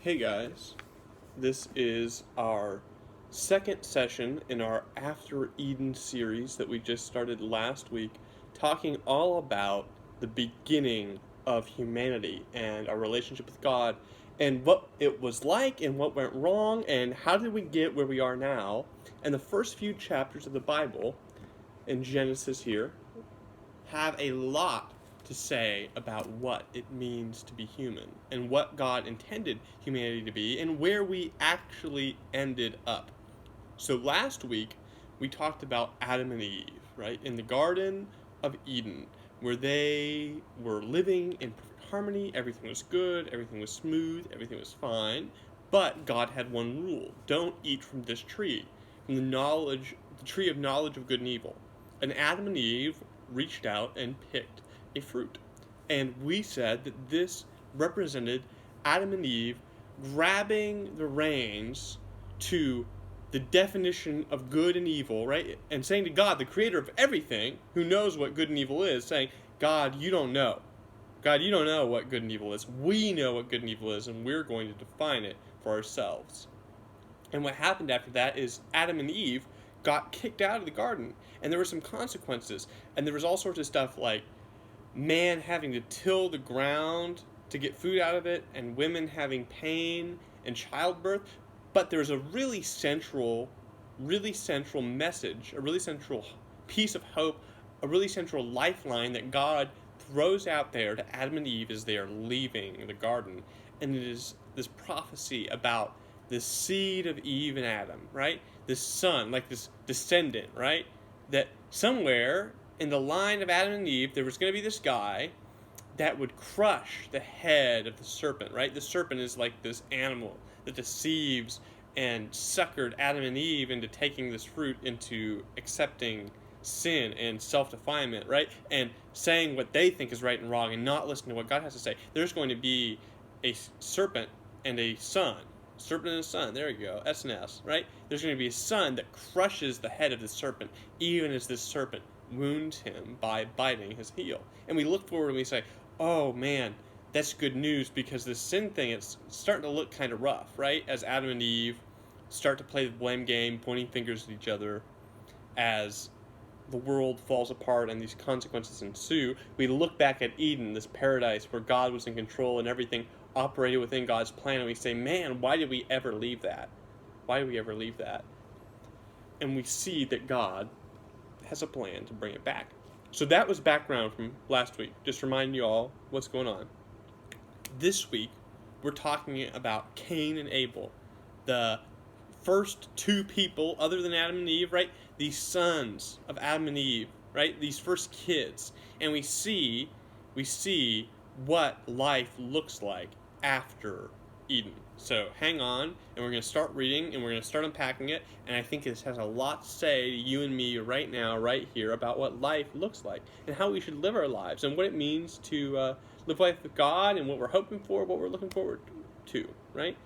Hey guys, this is our second session in our After Eden series that we just started last week, talking all about the beginning of humanity and our relationship with God and what it was like and what went wrong and how did we get where we are now. And the first few chapters of the Bible in Genesis here have a lot to say about what it means to be human and what God intended humanity to be and where we actually ended up. So last week we talked about Adam and Eve, right? In the Garden of Eden, where they were living in perfect harmony, everything was good, everything was smooth, everything was fine. But God had one rule: don't eat from this tree, from the tree of knowledge of good and evil. And Adam and Eve reached out and picked a fruit. And we said that this represented Adam and Eve grabbing the reins to the definition of good and evil, right? And saying to God, the creator of everything, who knows what good and evil is, saying, God, you don't know. God, you don't know what good and evil is. We know what good and evil is, and we're going to define it for ourselves. And what happened after that is Adam and Eve got kicked out of the garden, and there were some consequences, and there was all sorts of stuff like man having to till the ground to get food out of it, and women having pain and childbirth. But there's a really central message, a really central piece of hope, a really central lifeline that God throws out there to Adam and Eve as they are leaving the garden. And it is this prophecy about the seed of Eve and Adam, right? This son, like this descendant, right? That somewhere in the line of Adam and Eve, there was going to be this guy that would crush the head of the serpent, right? The serpent is like this animal that deceives and suckered Adam and Eve into taking this fruit, into accepting sin and self-defilement, right? And saying what they think is right and wrong and not listening to what God has to say. There's going to be a serpent and a son. Serpent and a son, there you go, S&S, right? There's going to be a son that crushes the head of the serpent, even as this serpent wounds him by biting his heel. And we look forward and we say, oh man, that's good news, because this sin thing is starting to look kind of rough, right? As Adam and Eve start to play the blame game, pointing fingers at each other, as the world falls apart and these consequences ensue, we look back at Eden, this paradise where God was in control and everything operated within God's plan, and we say, man, why did we ever leave that? Why did we ever leave that? And we see that God has a plan to bring it back. So that was background from last week. Just remind you all what's going on. This week, we're talking about Cain and Abel, the first two people other than Adam and Eve, right? These sons of Adam and Eve, right? These first kids. And we see what life looks like after Eden. So hang on, and we're going to start reading, and we're going to start unpacking it, and I think this has a lot to say to you and me right now, right here, about what life looks like, and how we should live our lives, and what it means to live life with God, and what we're hoping for, what we're looking forward to, right?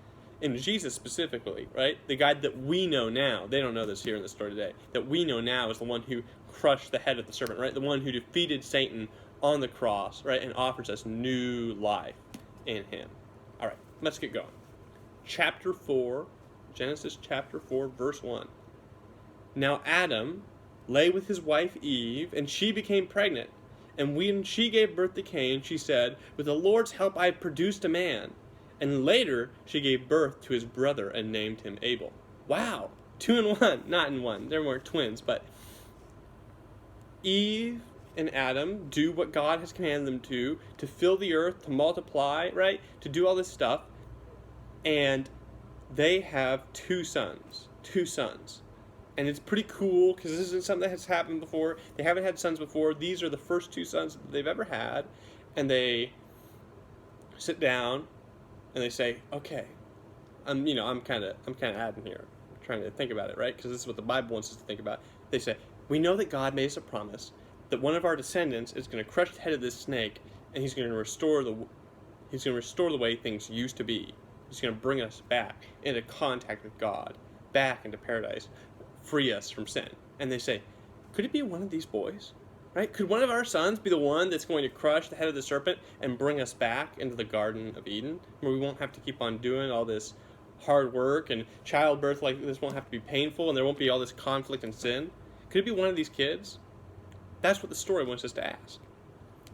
And Jesus specifically, right? The guy that we know now, they don't know this here in the story today, that we know now is the one who crushed the head of the serpent, right? The one who defeated Satan on the cross, right? And offers us new life in him. All right, let's get going. Chapter 4, Genesis chapter 4, verse 1. Now Adam lay with his wife Eve, and she became pregnant. And when she gave birth to Cain, she said, with the Lord's help I have produced a man. And later she gave birth to his brother and named him Abel. Wow, 2 in 1, not in 1. They're more twins, but Eve and Adam do what God has commanded them to fill the earth, to multiply, right? To do all this stuff. And they have two sons. And it's pretty cool, because this isn't something that has happened before. They haven't had sons before. These are the first two sons that they've ever had. And they sit down and they say, okay, I'm kind of adding here. I'm trying to think about it, right? Because this is what the Bible wants us to think about. They say, we know that God made us a promise that one of our descendants is going to crush the head of this snake, and he's going to restore the way things used to be. He's going to bring us back into contact with God, back into paradise, free us from sin. And they say, could it be one of these boys? Right? Could one of our sons be the one that's going to crush the head of the serpent and bring us back into the Garden of Eden, where we won't have to keep on doing all this hard work, and childbirth like this won't have to be painful, and there won't be all this conflict and sin? Could it be one of these kids? That's what the story wants us to ask.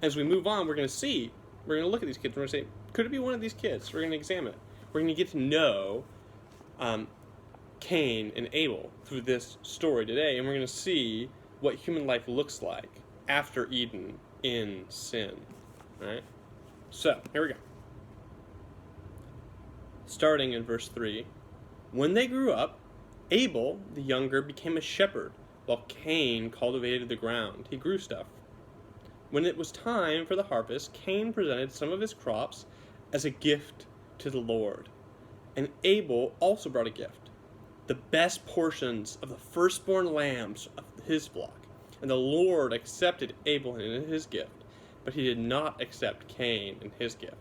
As we move on, we're going to look at these kids, and we're going to say, could it be one of these kids? We're going to examine it. We're going to get to know Cain and Abel through this story today, and we're going to see what human life looks like after Eden in sin. Right? So, here we go. Starting in verse 3. When they grew up, Abel, the younger, became a shepherd, while Cain cultivated the ground. He grew stuff. When it was time for the harvest, Cain presented some of his crops as a gift to the Lord. And Abel also brought a gift, the best portions of the firstborn lambs of his flock. And the Lord accepted Abel and his gift, but he did not accept Cain and his gift.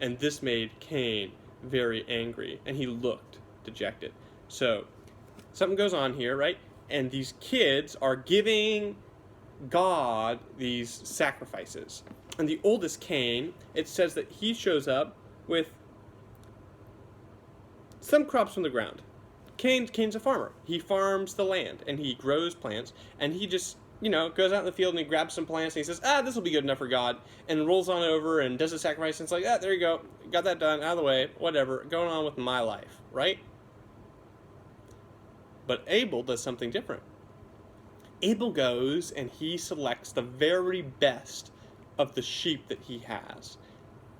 And this made Cain very angry, and he looked dejected. So, something goes on here, right? And these kids are giving God these sacrifices. And the oldest, Cain, it says that he shows up with some crops from the ground. Cain's a farmer. He farms the land, and he grows plants, and he just, goes out in the field and he grabs some plants and he says, this will be good enough for God, and rolls on over and does a sacrifice, and it's like, there you go, got that done, out of the way, whatever, going on with my life, right? But Abel does something different. Abel goes and he selects the very best of the sheep that he has.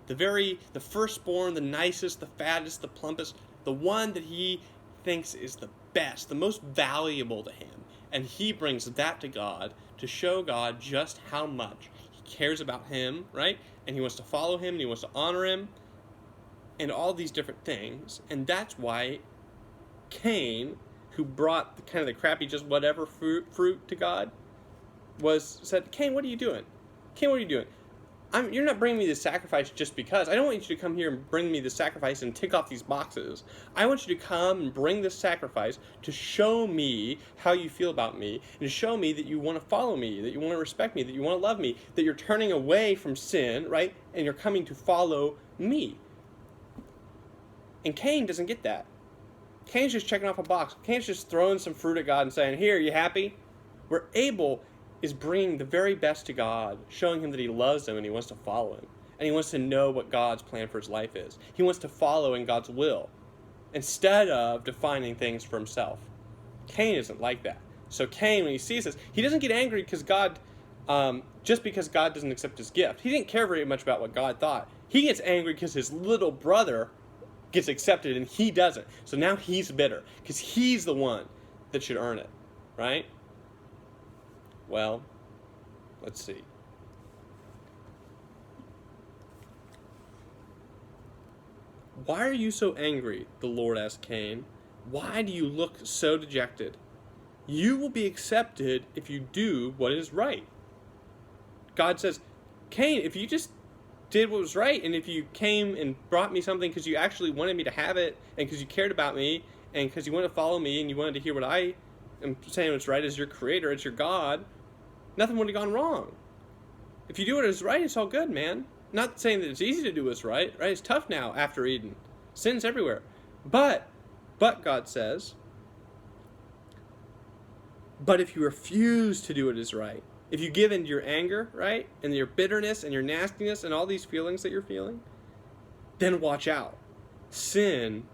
The firstborn, the nicest, the fattest, the plumpest, the one that he thinks is the best, the most valuable to him. And he brings that to God to show God just how much he cares about him, right? And he wants to follow him, and he wants to honor him, and all these different things. And that's why Cain, who brought the crappy just whatever fruit to God, said, Cain, what are you doing? Cain, what are you doing? You're not bringing me this sacrifice just because. I don't want you to come here and bring me the sacrifice and tick off these boxes. I want you to come and bring this sacrifice to show me how you feel about me, and to show me that you want to follow me, that you want to respect me, that you want to love me, that you're turning away from sin, right? And you're coming to follow me. And Cain doesn't get that. Cain's just checking off a box. Cain's just throwing some fruit at God and saying, here, you happy? Where Abel is bringing the very best to God, showing him that he loves him and he wants to follow him. And he wants to know what God's plan for his life is. He wants to follow in God's will, instead of defining things for himself. Cain isn't like that. So Cain, when he sees this, he doesn't get angry because just because God doesn't accept his gift. He didn't care very much about what God thought. He gets angry because his little brother gets accepted and he doesn't. So now he's bitter because he's the one that should earn it, right? Well, let's see. Why are you so angry? The Lord asked Cain. Why do you look so dejected? You will be accepted if you do what is right. God says, Cain, if you just did what was right, and if you came and brought me something because you actually wanted me to have it, and because you cared about me, and because you wanted to follow me, and you wanted to hear what I am saying was right as your creator, as your God, nothing would have gone wrong. If you do what is right, it's all good, man. Not saying that it's easy to do what's right? It's tough now after Eden. Sin's everywhere. But God says, but if you refuse to do what is right, if you give in to your anger, right, and your bitterness and your nastiness and all these feelings that you're feeling, then watch out. Sin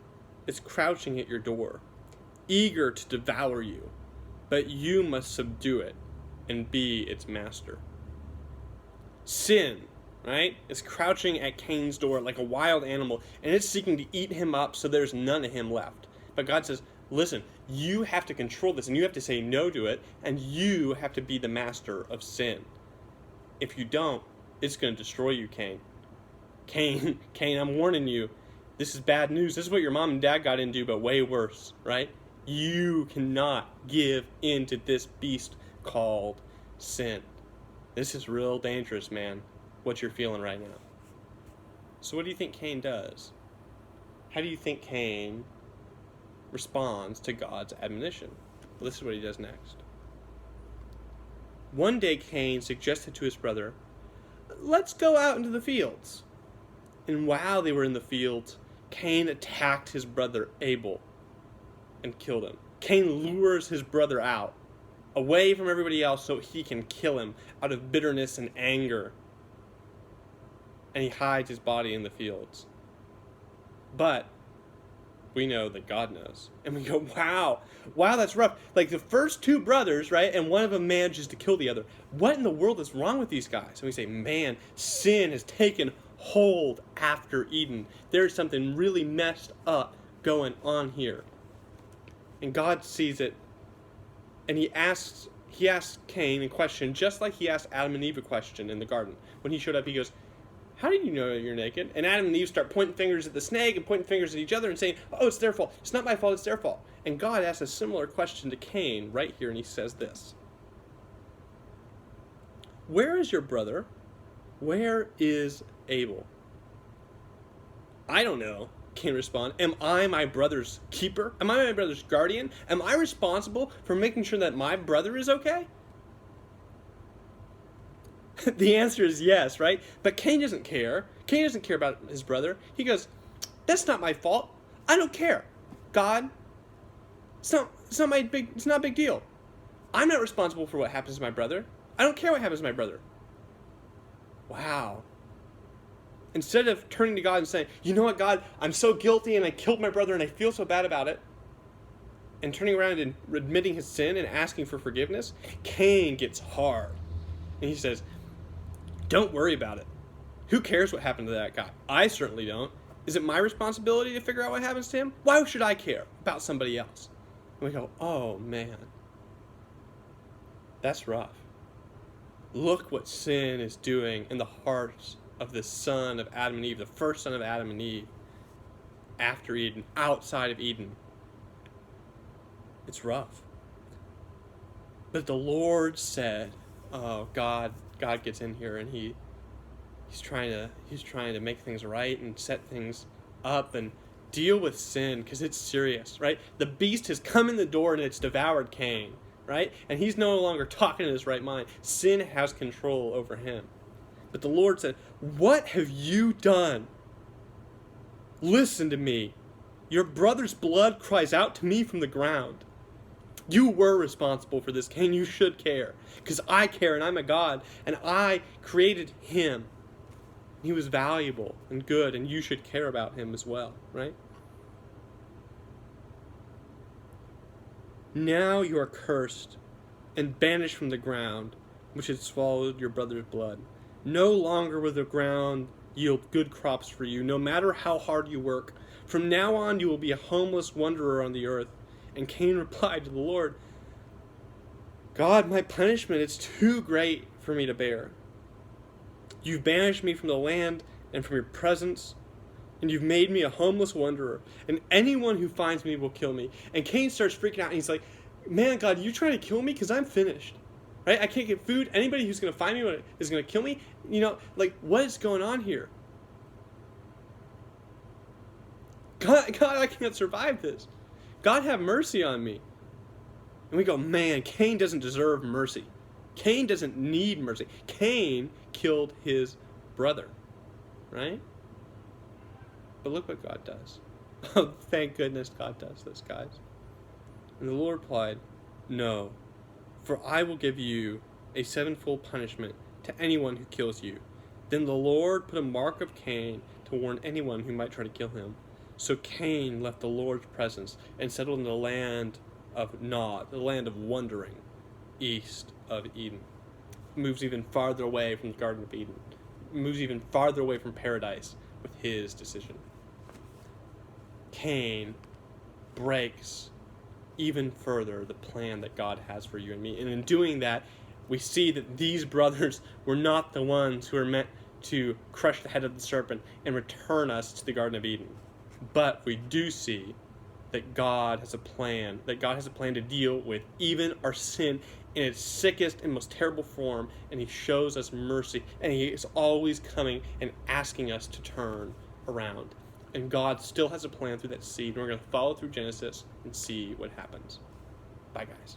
is crouching at your door, eager to devour you, but you must subdue it and be its master. Sin, right, is crouching at Cain's door like a wild animal, and it's seeking to eat him up so there's none of him left. But God says, listen, you have to control this, and you have to say no to it, and you have to be the master of sin. If you don't, it's going to destroy you, Cain. Cain, I'm warning you. This is bad news. This is what your mom and dad got into, but way worse, right? You cannot give in to this beast called sin. This is real dangerous, man, what you're feeling right now. So what do you think Cain does? How do you think Cain responds to God's admonition? Well, this is what he does next. One day Cain suggested to his brother, "Let's go out into the fields." And while they were in the fields, Cain attacked his brother Abel and killed him. Cain lures his brother out, away from everybody else so he can kill him out of bitterness and anger. And he hides his body in the fields. But we know that God knows. And we go, wow, that's rough. Like the first two brothers, right? And one of them manages to kill the other. What in the world is wrong with these guys? And we say, man, sin has taken hold after Eden. There's something really messed up going on here. And God sees it. And he asks Cain a question, just like he asked Adam and Eve a question in the garden. When he showed up, he goes, "How did you know you're naked?" And Adam and Eve start pointing fingers at the snake and pointing fingers at each other and saying, "Oh, it's their fault. It's not my fault, it's their fault." And God asks a similar question to Cain right here, and he says this. "Where is your brother? Where is Abel?" "I don't know," Cain responded. "Am I my brother's keeper? Am I my brother's guardian? Am I responsible for making sure that my brother is okay?" The answer is yes, right? But Cain doesn't care. Cain doesn't care about his brother. He goes, "That's not my fault. I don't care. God, it's not a big deal. I'm not responsible for what happens to my brother. I don't care what happens to my brother." Wow. Instead of turning to God and saying, "You know what, God, I'm so guilty and I killed my brother and I feel so bad about it," and turning around and admitting his sin and asking for forgiveness, Cain gets hard. And he says, "Don't worry about it. Who cares what happened to that guy? I certainly don't. Is it my responsibility to figure out what happens to him? Why should I care about somebody else?" And we go, oh man, that's rough. Look what sin is doing in the hearts of the son of Adam and Eve, the first son of Adam and Eve, after Eden, outside of Eden. It's rough. But the Lord said, oh, God gets in here and he's trying to make things right and set things up and deal with sin because it's serious, right? The beast has come in the door and it's devoured Cain, right? And he's no longer talking in his right mind. Sin has control over him. But the Lord said, "What have you done? Listen to me. Your brother's blood cries out to me from the ground. You were responsible for this, Cain. You should care. Because I care and I'm a God. And I created him. He was valuable and good. And you should care about him as well. Right? Now you are cursed and banished from the ground, which had swallowed your brother's blood. No longer will the ground yield good crops for you, no matter how hard you work. From now on you will be a homeless wanderer on the earth." And Cain replied to the Lord, "God, my punishment is too great for me to bear. You've banished me from the land and from your presence, and you've made me a homeless wanderer, and anyone who finds me will kill me." And Cain starts freaking out, and he's like, "Man, God, you trying to kill me? Because I'm finished. Right? I can't get food. Anybody who's going to find me is going to kill me. You know, like, what is going on here? God, I can't survive this. God, have mercy on me." And we go, man, Cain doesn't deserve mercy. Cain doesn't need mercy. Cain killed his brother. Right? But look what God does. Oh, thank goodness God does this, guys. And the Lord replied, "No. For I will give you a sevenfold punishment to anyone who kills you." Then the Lord put a mark of Cain to warn anyone who might try to kill him. So Cain left the Lord's presence and settled in the land of Nod, the land of wandering, east of Eden. Moves even farther away from the Garden of Eden. Moves even farther away from paradise with his decision. Cain breaks even further the plan that God has for you and me. And in doing that, we see that these brothers were not the ones who were meant to crush the head of the serpent and return us to the Garden of Eden. But we do see that God has a plan, to deal with even our sin in its sickest and most terrible form, and he shows us mercy, and he is always coming and asking us to turn around. And God still has a plan through that seed, and we're going to follow through Genesis and see what happens. Bye, guys.